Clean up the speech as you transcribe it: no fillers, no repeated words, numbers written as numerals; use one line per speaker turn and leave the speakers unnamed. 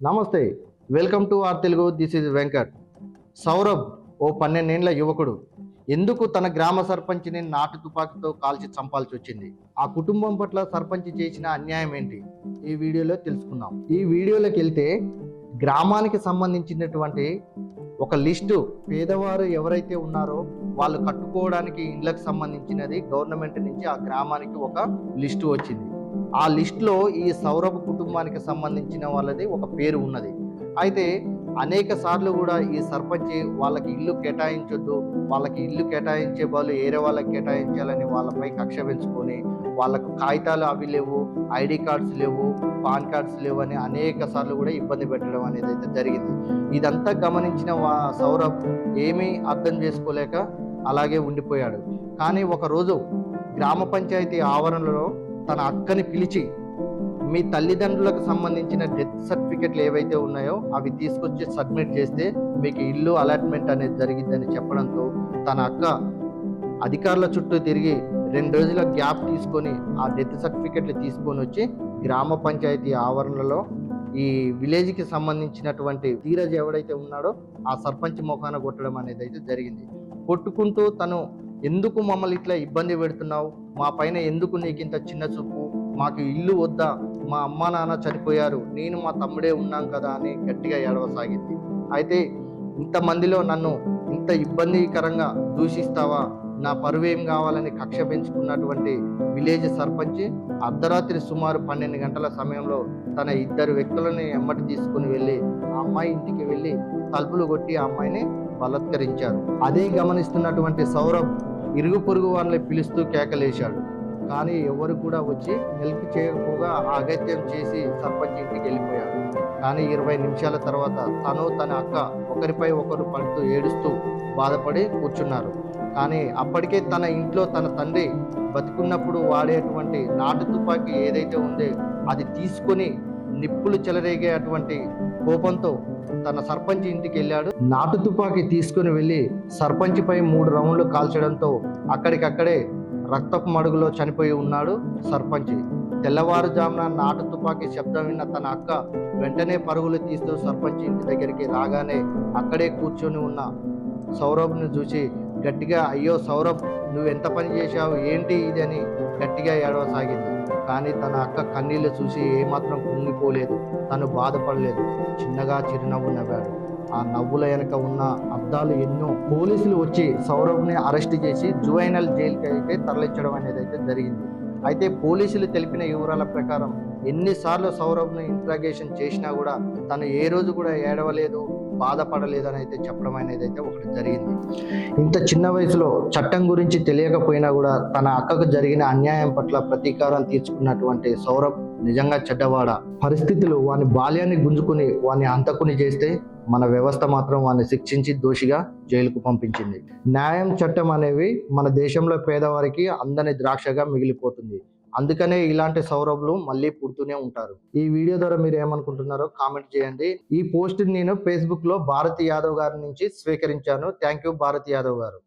నమస్తే, welcome to R Telugu. This is Venkat. Saurabh ఓ 12 ఏళ్ల యువకుడు ఎందుకు తన గ్రామ సర్పంచ్ని నాటు తుపాకీతో కాల్చి చంపాల్సి వచ్చింది? ఆ కుటుంబం పట్ల సర్పంచ్ చేసిన అన్యాయం ఏంటి? ఈ వీడియోలో తెలుసుకుందాం. ఈ వీడియోలోకి వెళ్తే గ్రామానికి సంబంధించినటువంటి ఒక లిస్టు, పేదవారు ఎవరైతే ఉన్నారో వాళ్ళు కట్టుకోవడానికి ఇండ్లకు సంబంధించినది గవర్నమెంట్ నుంచి ఆ గ్రామానికి ఒక లిస్టు వచ్చింది. ఆ లిస్టులో ఈ సౌరభ్ కుటుంబానికి సంబంధించిన వాళ్ళది ఒక పేరు ఉన్నది. అయితే అనేక సార్లు కూడా ఈ సర్పంచ్ వాళ్ళకి ఇల్లు కేటాయించొద్దు, వాళ్ళకి ఇల్లు కేటాయించే వాళ్ళు వేరే వాళ్ళకి కేటాయించాలని వాళ్ళపై కక్ష పెంచుకొని వాళ్ళకు కాగితాలు అవి లేవు, ఐడి కార్డ్స్ లేవు, పాన్ కార్డ్స్ లేవు అని అనేక సార్లు కూడా ఇబ్బంది పెట్టడం అనేది అయితే జరిగింది. ఇదంతా గమనించిన సౌరభ్ ఏమీ అర్థం చేసుకోలేక అలాగే ఉండిపోయాడు. కానీ ఒకరోజు గ్రామ పంచాయతీ ఆవరణలో తన అక్కని పిలిచి, మీ తల్లిదండ్రులకు సంబంధించిన డెత్ సర్టిఫికెట్లు ఏవైతే ఉన్నాయో అవి తీసుకొచ్చి సబ్మిట్ చేస్తే మీకు ఇల్లు అలాట్మెంట్ అనేది జరిగిద్దని చెప్పడంతో తన అక్క అధికారుల చుట్టూ తిరిగి 2 రోజుల గ్యాప్ తీసుకొని ఆ డెత్ సర్టిఫికెట్లు తీసుకొని వచ్చి గ్రామ పంచాయతీ ఆవరణలో ఈ విలేజ్కి సంబంధించినటువంటి ధీరజ్ ఎవడైతే ఉన్నాడో ఆ సర్పంచ్ మొఖాన కొట్టడం అనేది అయితే జరిగింది. కొట్టుకుంటూ తను, ఎందుకు మమ్మల్ని ఇట్లా ఇబ్బంది పెడుతున్నావు, మా పైన ఎందుకు నీకు ఇంత చిన్న చూపు, మాకు ఇల్లు వద్దా, మా అమ్మా నాన్న చనిపోయారు, నేను మా తమ్ముడే ఉన్నాం కదా అని గట్టిగా ఏడవసాగింది. అయితే ఇంతమందిలో నన్ను ఇంత ఇబ్బందికరంగా దూషిస్తావా, నా పరువేం కావాలని కక్ష పెంచుకున్నటువంటి విలేజ్ సర్పంచ్ అర్ధరాత్రి సుమారు 12 గంటల సమయంలో తన 2 వ్యక్తులని ఎమ్మటి తీసుకుని వెళ్ళి ఆ అమ్మాయి ఇంటికి వెళ్ళి తలుపులు కొట్టి ఆ అమ్మాయిని బలాత్కరించారు. అదే గమనిస్తున్నటువంటి సౌరభ్ ఇరుగు పొరుగు వాళ్ళని పిలుస్తూ కేకలేశాడు. కానీ ఎవరు కూడా వచ్చి హెల్ప్ చేయకపోగా అగత్యం చేసి సర్పంచ్ ఇంటికి వెళ్ళిపోయాడు. కానీ 20 నిమిషాల తర్వాత తను తన అక్క ఒకరిపై ఒకరు పడుతూ ఏడుస్తూ బాధపడి కూర్చున్నారు. కానీ అప్పటికే తన ఇంట్లో తన తండ్రి బతుకున్నప్పుడు వాడేటువంటి నాటు తుపాకీ ఏదైతే ఉందో అది తీసుకొని నిప్పులు చెలరేగే అటువంటి కోపంతో తన సర్పంచ్ ఇంటికి వెళ్ళాడు. నాటు తుపాకీ తీసుకుని వెళ్ళి సర్పంచ్ పై 3 రౌండ్లు కాల్చడంతో అక్కడికక్కడే రక్తపు మడుగులో చనిపోయి ఉన్నాడు సర్పంచ్. తెల్లవారుజామున నాటు తుపాకీ శబ్దం విన్న తన అక్క వెంటనే పరుగులు తీస్తూ సర్పంచ్ ఇంటి దగ్గరికి రాగానే అక్కడే కూర్చొని ఉన్న సౌరభ్ను చూసి గట్టిగా, అయ్యో సౌరభ్, నువ్వు ఎంత పని చేశావు, ఏంటి ఇది అని గట్టిగా ఏడవసాగింది. కానీ తన అక్క కన్నీళ్లు చూసి ఏమాత్రం కుంగిపోలేదు, తను బాధపడలేదు, చిన్నగా చిరునవ్వు నవ్వాడు. ఆ నవ్వుల వెనక ఉన్న అర్థాలు ఎన్నో. పోలీసులు వచ్చి సౌరభ్ని అరెస్ట్ చేసి జువైనల్ జైలుకి అయితే తరలించడం అనేది అయితే జరిగింది. అయితే పోలీసులు తెలిపిన వివరాల ప్రకారం ఎన్నిసార్లు సౌరభ్ని ఇంట్రాగేషన్ చేసినా కూడా తను ఏ రోజు కూడా ఏడవలేదు, బాధపడలేదు అని అయితే చెప్పడం అనేది అయితే ఒకటి జరిగింది. ఇంత చిన్న వయసులో చట్టం గురించి తెలియకపోయినా కూడా తన అక్కకు జరిగిన అన్యాయం పట్ల ప్రతీకారం తీర్చుకున్నటువంటి సౌరభ్ నిజంగా చెడ్డవాడ. పరిస్థితులు వాని బాల్యాన్ని గుంజుకుని వాని హంతకుని చేస్తే మన వ్యవస్థ మాత్రం వాన్ని శిక్షించి దోషిగా జైలుకు పంపించింది. న్యాయం, చట్టం అనేవి మన దేశంలో పేదవారికి అందని ద్రాక్షగా మిగిలిపోతుంది. అందుకనే ఇలాంటి సౌరభ్లు మళ్ళీ పుడుతూనే ఉంటారు. ఈ వీడియో ద్వారా మీరు ఏమనుకుంటున్నారో కామెంట్ చేయండి. ఈ పోస్ట్ నేను ఫేస్బుక్ లో భారతి యాదవ్ గారి నుంచి స్వీకరించాను. థ్యాంక్ యూ భారతి యాదవ్ గారు.